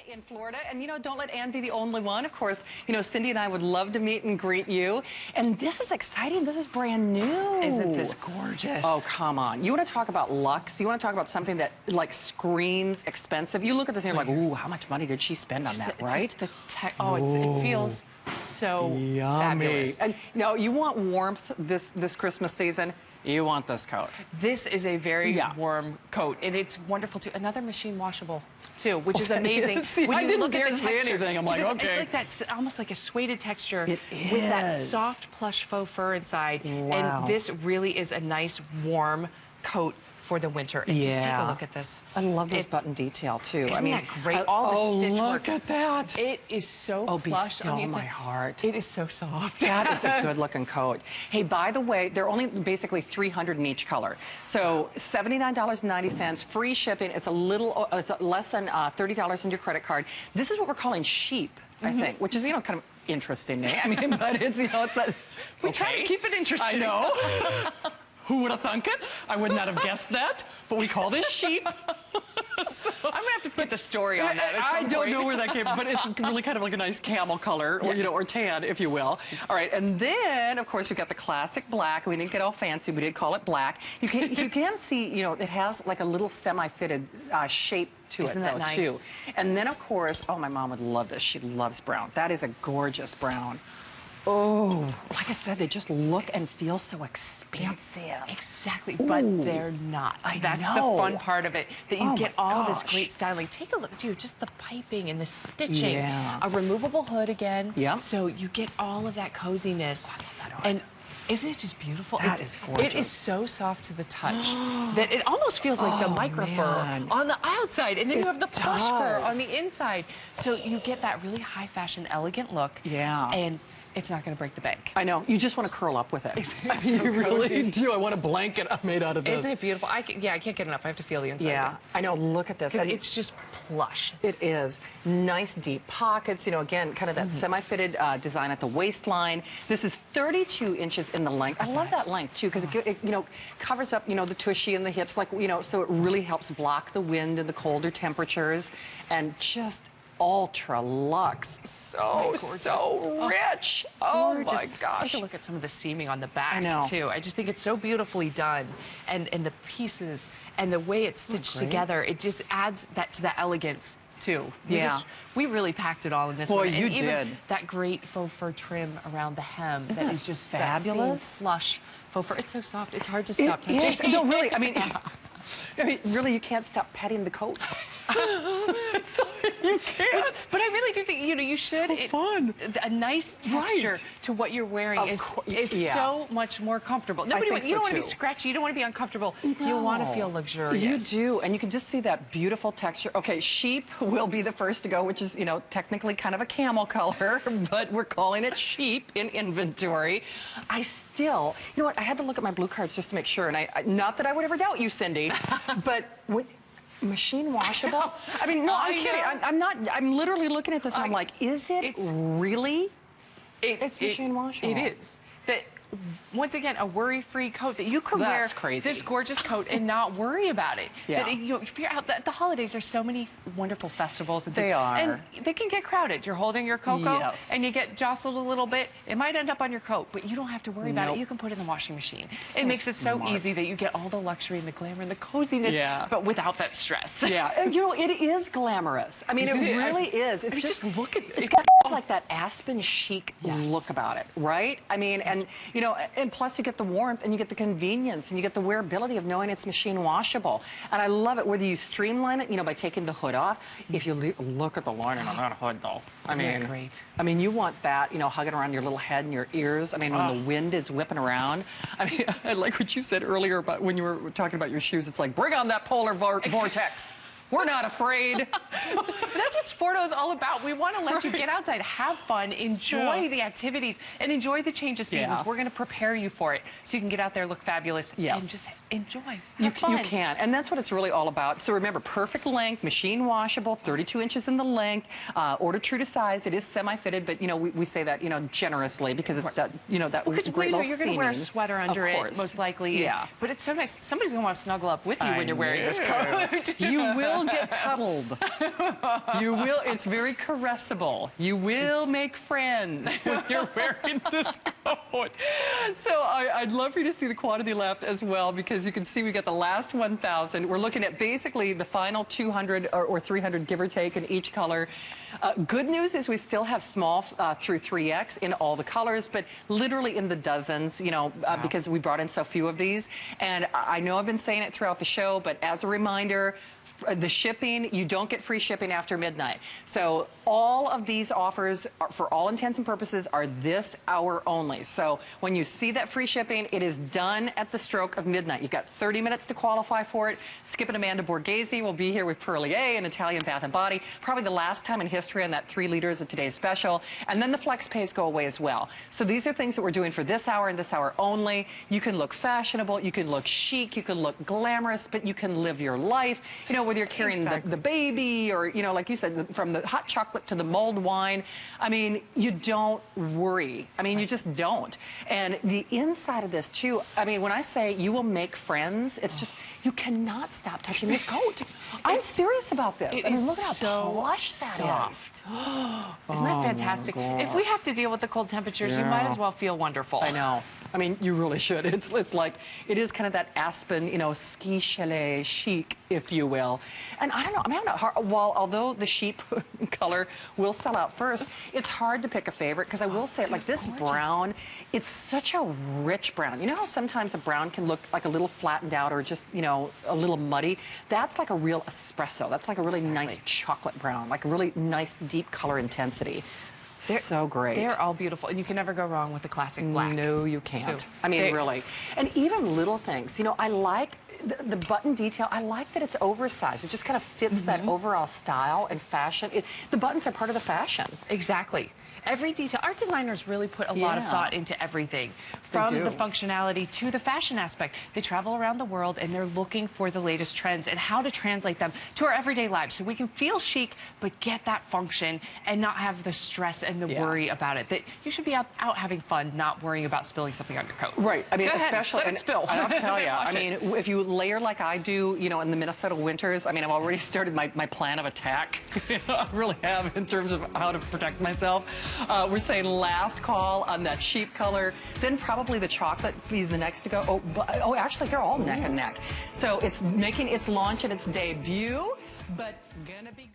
in Florida. And, don't let Ann be the only one. Of course, Cindy and I would love to meet and greet you. And this is exciting. This is brand new. Isn't this gorgeous? Oh, come on. You want to talk about luxe? You want to talk about something that, like, screams expensive? You look at this and you're like, ooh, how much money did she spend on that, right? Just the it feels so fabulous. And now, you want warmth this Christmas season? You want this coat. This is a very warm coat, and it's wonderful too. Another machine washable too, which is amazing. See, when I you didn't look dare at the say texture, anything. I'm like, okay. It's like that, almost like a suede texture it with that is. soft plush faux fur inside. Wow. And this really is a nice warm coat for the winter. And just take a look at this. I love this button detail too. Isn't that great? All the stitch look work. at that. It is so plush. plush. Still my heart. It is so soft. That is a good looking coat. Hey, by the way, they're only basically 300 in each color. So $79.90, free shipping. It's it's less than $30 in your credit card. This is what we're calling sheep, I think, which is, kind of interesting name. I mean, but it's, it's that. We try to keep it interesting. I know. Who would have thunk it? I would not have guessed that, but we call this sheep. So, I'm gonna have to put the story on that. I don't know where that came from, but it's really kind of like a nice camel color, or or tan, if you will. All right, and then of course we've got the classic black. We didn't get all fancy. We did call it black. You can see, it has like a little semi-fitted shape to Isn't it that though nice? too. And then of course, oh, my mom would love this. She loves brown. That is a gorgeous brown. Oh, like I said, they just look and feel so expansive. Exactly, but they're not. That's the fun part of it, that you get all this great styling. Take a look, dude, just the piping and the stitching. Yeah. A removable hood again. Yeah. So you get all of that coziness. I love that hood. And isn't it just beautiful? That is gorgeous. It is so soft to the touch that it almost feels like the micro fur on the outside, and then you have the plush fur on the inside. So you get that really high fashion, elegant look. Yeah. And it's not going to break the bank. I know. You just want to curl up with it. Exactly. You really do. I want a blanket made out of this. Isn't it beautiful? I can't get enough. I have to feel the inside. Yeah, I know. Look at this. And it's just plush. It is. Nice deep pockets. Again, kind of that semi-fitted design at the waistline. This is 32 inches in the length. I love that length, too, because it covers up, the tushy and the hips, like, so it really helps block the wind and the colder temperatures. And just ultra luxe, so rich. Oh my gosh! Take a look at some of the seaming on the back too. I just think it's so beautifully done, and the pieces and the way it's stitched together, it just adds that to the elegance too. We really packed it all in this one. Boy, you even did. That great faux fur trim around the hem. Isn't that it is just fabulous? That plush faux fur. It's so soft. It's hard to stop touching. No, really. I mean, really, you can't stop petting the coat. You can't. But I really do think, you should. It's so fun. A nice texture to what you're wearing is so much more comfortable. You don't want to be scratchy. You don't want to be uncomfortable. No. You want to feel luxurious. You do, and you can just see that beautiful texture. Okay, sheep will be the first to go, which is, technically kind of a camel color, but we're calling it sheep in inventory. I still, I had to look at my blue cards just to make sure, and I not that I would ever doubt you, Cindy, but with machine washable? I mean, no, I'm kidding. I'm not. I'm literally looking at this and I'm like, is it really? It's machine washable. It is. Once again, a worry-free coat that you can wear this gorgeous coat and not worry about it. Yeah. Figure out that the holidays are so many wonderful festivals. And they are. And they can get crowded. You're holding your cocoa and you get jostled a little bit. It might end up on your coat, but you don't have to worry about it. You can put it in the washing machine. It makes it so easy that you get all the luxury and the glamour and the coziness, but without that stress. Yeah. And it is glamorous. I mean, it really is. It's just look at it's got like that aspen chic look about it, right? I mean, and and plus you get the warmth and you get the convenience and you get the wearability of knowing it's machine washable. And I love it, whether you streamline it, by taking the hood off. If you look at the lining on that hood, though. Isn't that great? I mean, you want that, hugging around your little head and your ears. I mean, when the wind is whipping around. I mean, I like what you said earlier about when you were talking about your shoes. It's like, bring on that polar vortex. We're not afraid. That's what Sporto is all about. We want to let you get outside, have fun, enjoy the activities, and enjoy the change of seasons. We're going to prepare you for it so you can get out there, look fabulous, and just enjoy. Have fun. You can, and that's what it's really all about. So remember, perfect length, machine washable, 32 inches in the length, order true to size. It is semi-fitted, but we say that generously because it's that that great little you're going to wear a sweater under it, most likely. Yeah. But it's so nice. Somebody's going to want to snuggle up with you when you're wearing this coat. You will get cuddled. You will. it's very caressable. You will make friends when you're wearing this coat. So I'd love for you to see the quantity left as well, because you can see we got the last 1,000. We're looking at basically the final 200 or 300, give or take, in each color. Good news is we still have small through 3X in all the colors, but literally in the dozens, you know, because we brought in so few of these. And I know I've been saying it throughout the show, but as a reminder, the shipping, you don't get free shipping after midnight. So all of these offers, for all intents and purposes, are this hour only. So when you see that free shipping, it is done at the stroke of midnight. You've got 30 minutes to qualify for it. Skip and Amanda Borghese will be here with Perlier and Italian Bath and Body. Probably the last time in history on that 3 liters of today's special. And then the flex pays go away as well. So these are things that we're doing for this hour and this hour only. You can look fashionable, you can look chic, you can look glamorous, but you can live your life. You know, whether you're carrying the baby, or, you know, like you said, from the hot chocolate to the mulled wine. I mean, you don't worry. I mean, you just don't. And the inside of this, too, I mean, when I say you will make friends, it's just, you cannot stop touching this coat. I'm serious about this. I mean, look at how plush that is. Isn't that fantastic? If we have to deal with the cold temperatures, you might as well feel wonderful. I know. I mean, you really should. It's like, it is kind of that aspen, you know, ski chalet chic, if you will. And I don't know, I mean, although the sheep color will sell out first, it's hard to pick a favorite, because I will say, like this brown, it's such a rich brown. You know how sometimes a brown can look like a little flattened out, or just, you know, a little muddy? That's like a real espresso. That's like a really nice chocolate brown, like a really nice deep color intensity. They're so great. They're all beautiful, and you can never go wrong with the classic black. No, you can't. I mean, really. And even little things. You know, I like the button detail. I like that it's oversized. It just kind of fits that overall style and fashion. The buttons are part of the fashion. Exactly. Every detail. Our designers really put a lot of thought into everything, from the functionality to the fashion aspect. They travel around the world, and they're looking for the latest trends and how to translate them to our everyday lives, so we can feel chic but get that function and not have the stress and the worry about it. That you should be out having fun, not worrying about spilling something on your coat. Right. I mean, especially let it spill. I'll tell you. I mean, if you layer like I do, you know, in the Minnesota winters, I mean, I've already started my plan of attack. I really have, in terms of how to protect myself. We're saying last call on that sheep color, then probably the chocolate be the next to go. Oh, actually, they're all neck and neck. So it's making its launch and its debut, but gonna be